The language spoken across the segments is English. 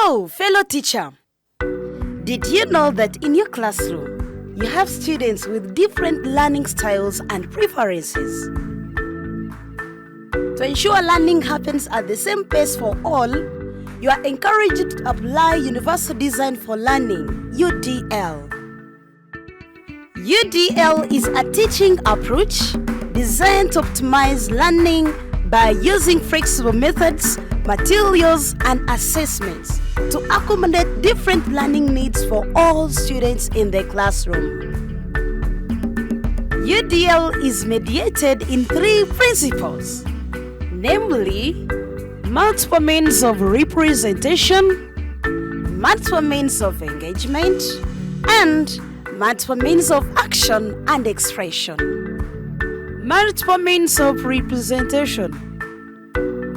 So, fellow teacher, did you know that in your classroom, you have students with different learning styles and preferences? To ensure learning happens at the same pace for all, you are encouraged to apply Universal Design for Learning, UDL. UDL is a teaching approach designed to optimize learning by using flexible methods, materials, and assessments to accommodate different learning needs for all students in the classroom. UDL is mediated in 3 principles, namely multiple means of representation, multiple means of engagement, and multiple means of action and expression. Multiple means of representation.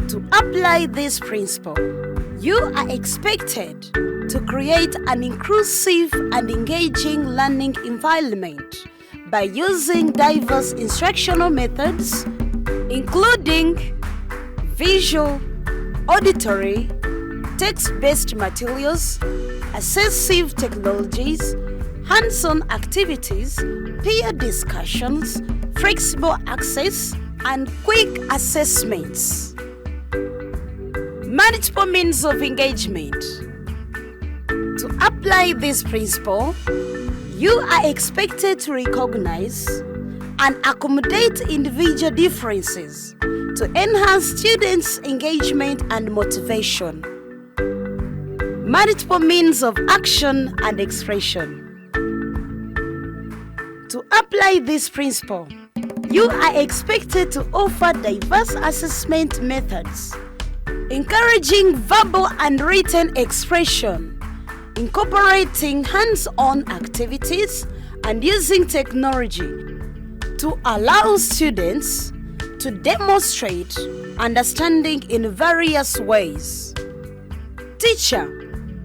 To apply this principle, you are expected to create an inclusive and engaging learning environment by using diverse instructional methods, including visual, auditory, text-based materials, assessive technologies, hands-on activities, peer discussions, flexible access, and quick assessments. Multiple means of engagement. To apply this principle, you are expected to recognize and accommodate individual differences to enhance students' engagement and motivation. Multiple means of action and expression. To apply this principle, you are expected to offer diverse assessment methods, encouraging verbal and written expression, incorporating hands-on activities, and using technology to allow students to demonstrate understanding in various ways. Teacher,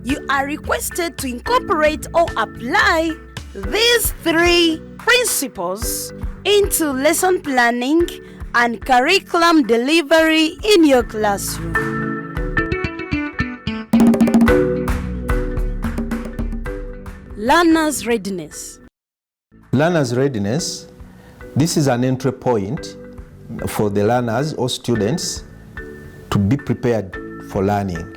you are requested to incorporate or apply these 3 principles into lesson planning and curriculum delivery in your classroom. Learner's readiness. Learner's readiness, this is an entry point for the learners or students to be prepared for learning.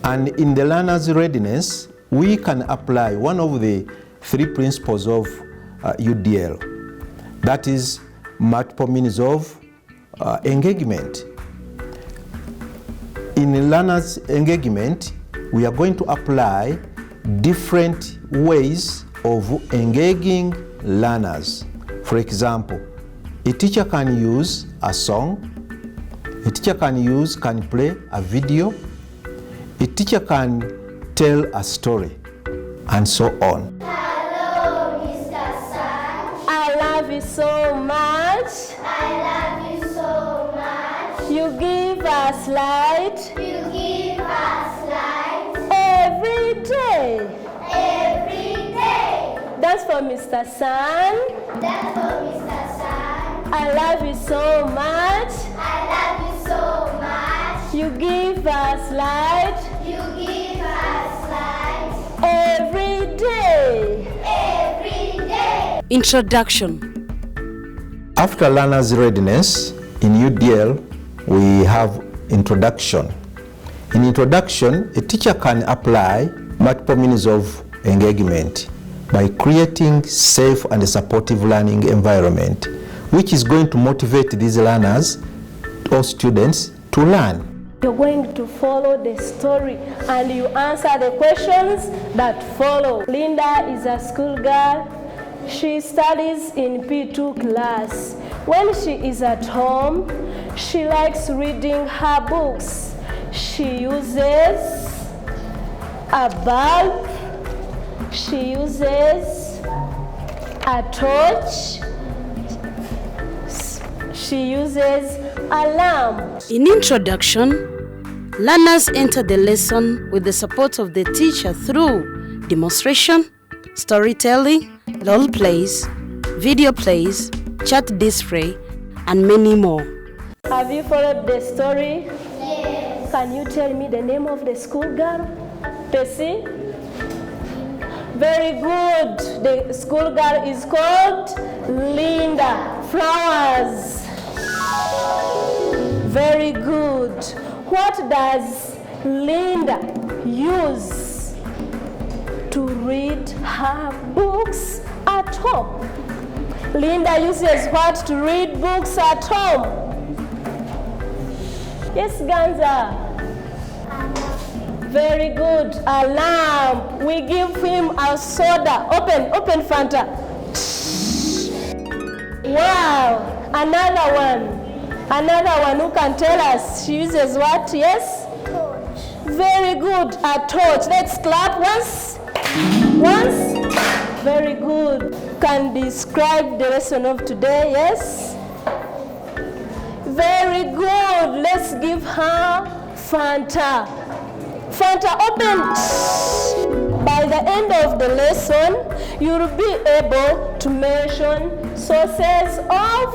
And in the learner's readiness, we can apply one of the 3 principles of UDL. That is multiple means of engagement. In learners' engagement, we are going to apply different ways of engaging learners. For example, a teacher can use a song, a teacher can play a video, a teacher can tell a story, and so on. Hello, Mr. Sun. I love you so much. I love you so much. You give us light. You give us light Every day. every day. That's for Mr. Sun. That's for Mr. Sun. I love you so much. I love you so much. You give us light. You give us light Every day. every day. Introduction. After learner's readiness, in UDL, we have introduction. In introduction, a teacher can apply multiple means of engagement by creating safe and supportive learning environment, which is going to motivate these learners or students to learn. You're going to follow the story and you answer the questions that follow. Linda is a schoolgirl. She studies in P2 class. When she is at home, she likes reading her books. She uses a bulb. She uses a torch. She uses a lamp. In introduction, learners enter the lesson with the support of the teacher through demonstration, storytelling, role plays, video plays, chat display, and many more. Have you followed the story? Yes. Can you tell me the name of the schoolgirl? Percy? Very good. The schoolgirl is called Linda. Flowers. Very good. What does Linda use to read her books at home? Linda uses what to read books at home? Yes, Ganza. Very good. A lamp. We give him a soda. Open Fanta. Wow. Another one who can tell us. She uses what? Yes? Torch. Very good. A torch. Let's clap once. Very good. Can describe the lesson of today. Yes? Very good. Let's give her Fanta. Fanta, open. By the end of the lesson, you'll be able to mention sources of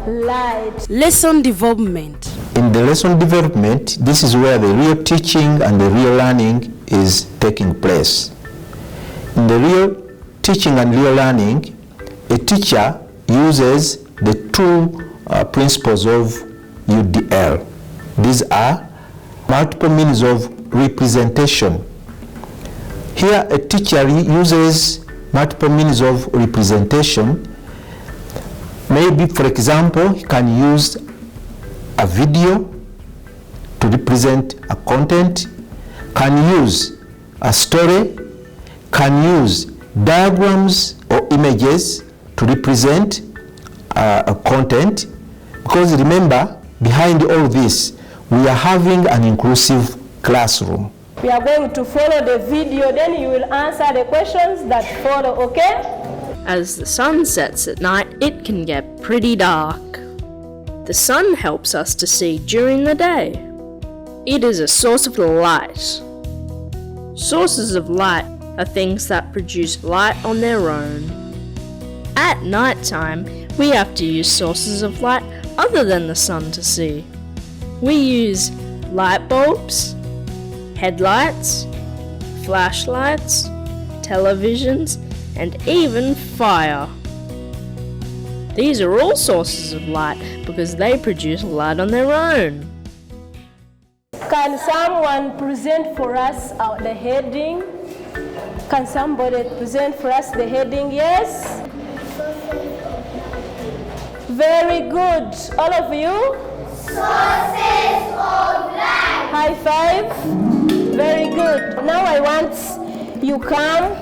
light. Lesson development. In the lesson development, this is where the real teaching and the real learning is taking place. In the real teaching and real learning, a teacher uses the two principles of UDL. These are multiple means of representation. Here, a teacher uses multiple means of representation. Maybe, for example, he can use a video to represent a content, can use a story, can use diagrams or images to represent a content. Because remember, behind all this, we are having an inclusive classroom. We are going to follow the video, then you will answer the questions that follow, okay? As the sun sets at night, it can get pretty dark. The sun helps us to see during the day. It is a source of light. Sources of light are things that produce light on their own. At night time, we have to use sources of light other than the sun to see. We use light bulbs, headlights, flashlights, televisions, and even fire. These are all sources of light because they produce light on their own. Can someone present for us the heading? Can somebody present for us the heading? Yes? Very good. All of you? Sources of light. High five. Very good. Now I want you come,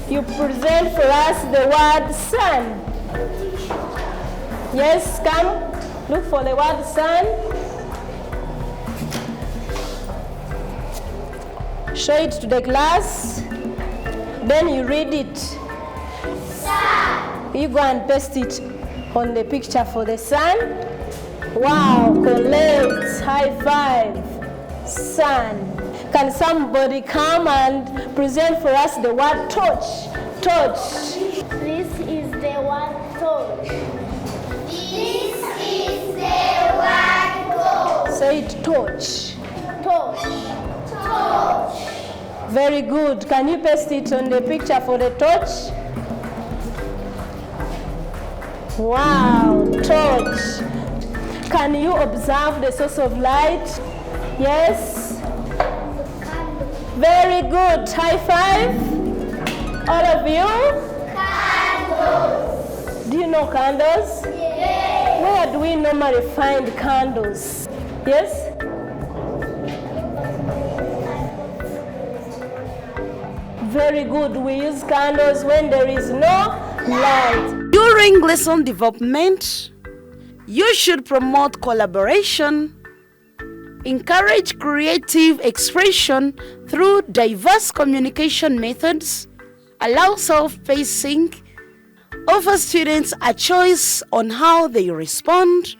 you present for us the word sun. Yes, come. Look for the word sun. Show it to the class. Then you read it. Sun. You go and paste it on the picture for the sun. Wow, collect, high five, sun. Can somebody come and present for us the word torch? Torch. This is the word torch. This is the word torch. Say it, torch. Torch. Torch. Very good. Can you paste it on the picture for the torch? Wow, torch. Can you observe the source of light? Yes? Very good. High five. All of you? Candles. Do you know candles? Yes. Where do we normally find candles? Yes? Very good. We use candles when there is no light. During lesson development, you should promote collaboration, encourage creative expression through diverse communication methods, allow self-pacing, offer students a choice on how they respond,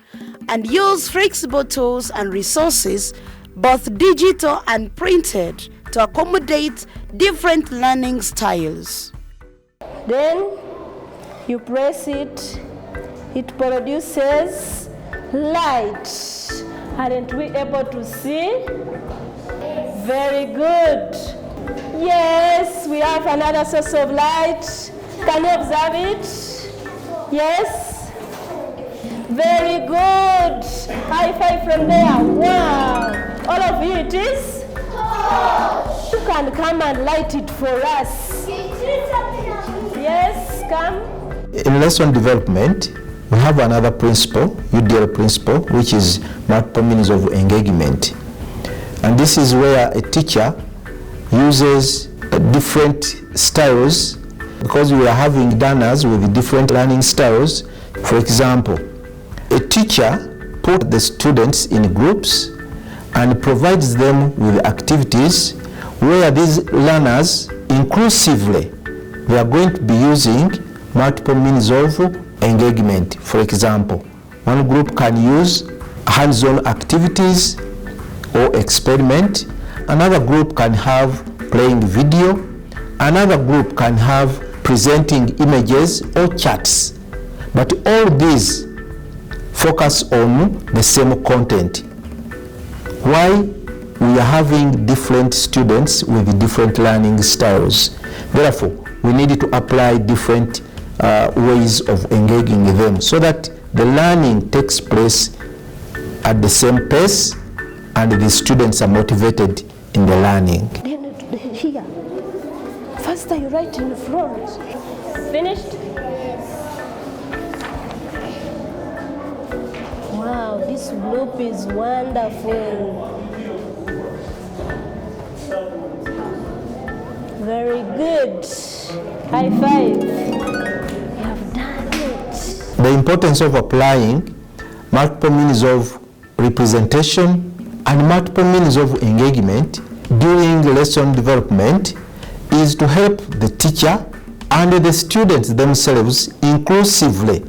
and use flexible tools and resources, both digital and printed, to accommodate different learning styles. Then you press it, it produces light. Aren't we able to see? Very good. Yes, we have another source of light. Can you observe it? Yes? Very good. High five from there. Wow. All of you, it is? You can come and light it for us. Yes, come. In lesson development, we have another principle, UDL principle, which is multiple means of engagement. And this is where a teacher uses different styles, because we are having learners with different learning styles. For example, a teacher puts the students in groups and provides them with activities where these learners inclusively, they are going to be using multiple means of engagement. For example, one group can use hands-on activities or experiment. Another group can have playing video. Another group can have presenting images or charts. But all these focus on the same content. Why? We are having different students with different learning styles. Therefore, we need to apply different ways of engaging them so that the learning takes place at the same pace and the students are motivated in the learning. Here. Faster, you write in front. Finished? Wow, this loop is wonderful. Very good. High five. You have done it. The importance of applying multiple means of representation and multiple means of engagement during lesson development is to help the teacher and the students themselves inclusively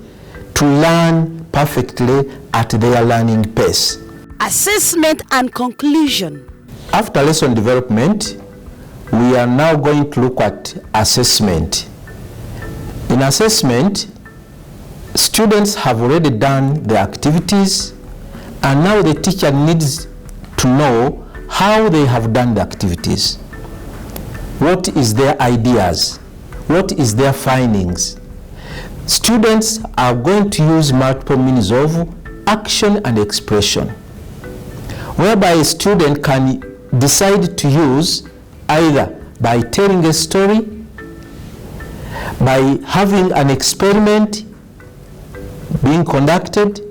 to learn perfectly at their learning pace. Assessment and conclusion. After lesson development, we are now going to look at assessment. In assessment, students have already done the activities, and now the teacher needs to know how they have done the activities. What is their ideas? What is their findings? Students are going to use multiple means of action and expression, whereby a student can decide to use either by telling a story, by having an experiment being conducted,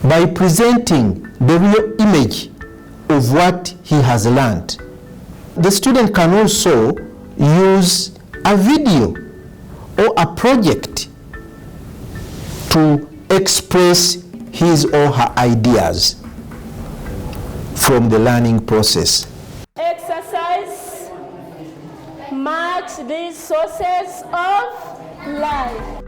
by presenting the real image of what he has learned. The student can also use a video or a project to express his or her ideas from the learning process. Exercise. Match these sources of life.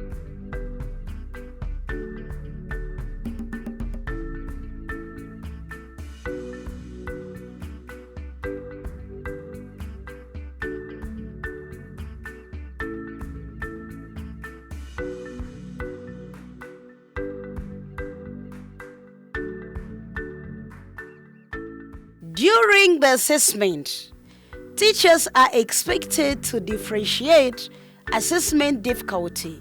During the assessment, teachers are expected to differentiate assessment difficulty.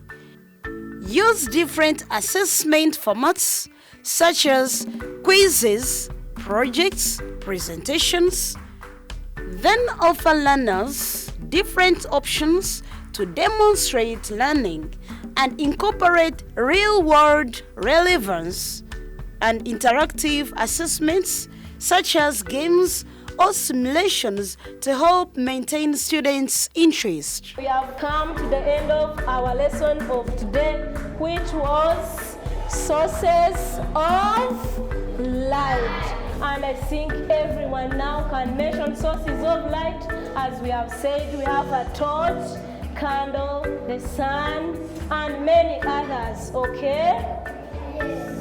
Use different assessment formats such as quizzes, projects, presentations. Then offer learners different options to demonstrate learning and incorporate real-world relevance and interactive assessments such as games or simulations to help maintain students' interest. We have come to the end of our lesson of today, which was sources of light. And I think everyone now can mention sources of light. As we have said, we have a torch, candle, the sun, and many others, okay?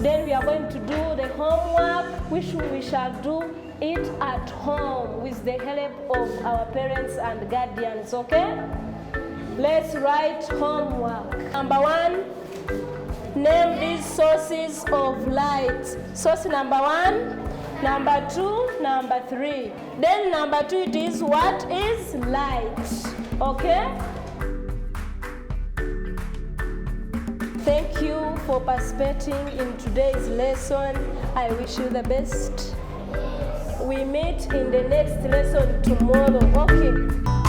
Then we are going to do the homework, which we shall do it at home with the help of our parents and guardians, okay? Let's write homework. Number 1, Name these sources of light. Source number 1, number 2, number 3. Then number 2, it is what is light. Okay? Thank you for participating in today's lesson. I wish you the best. We meet in the next lesson tomorrow. Okay.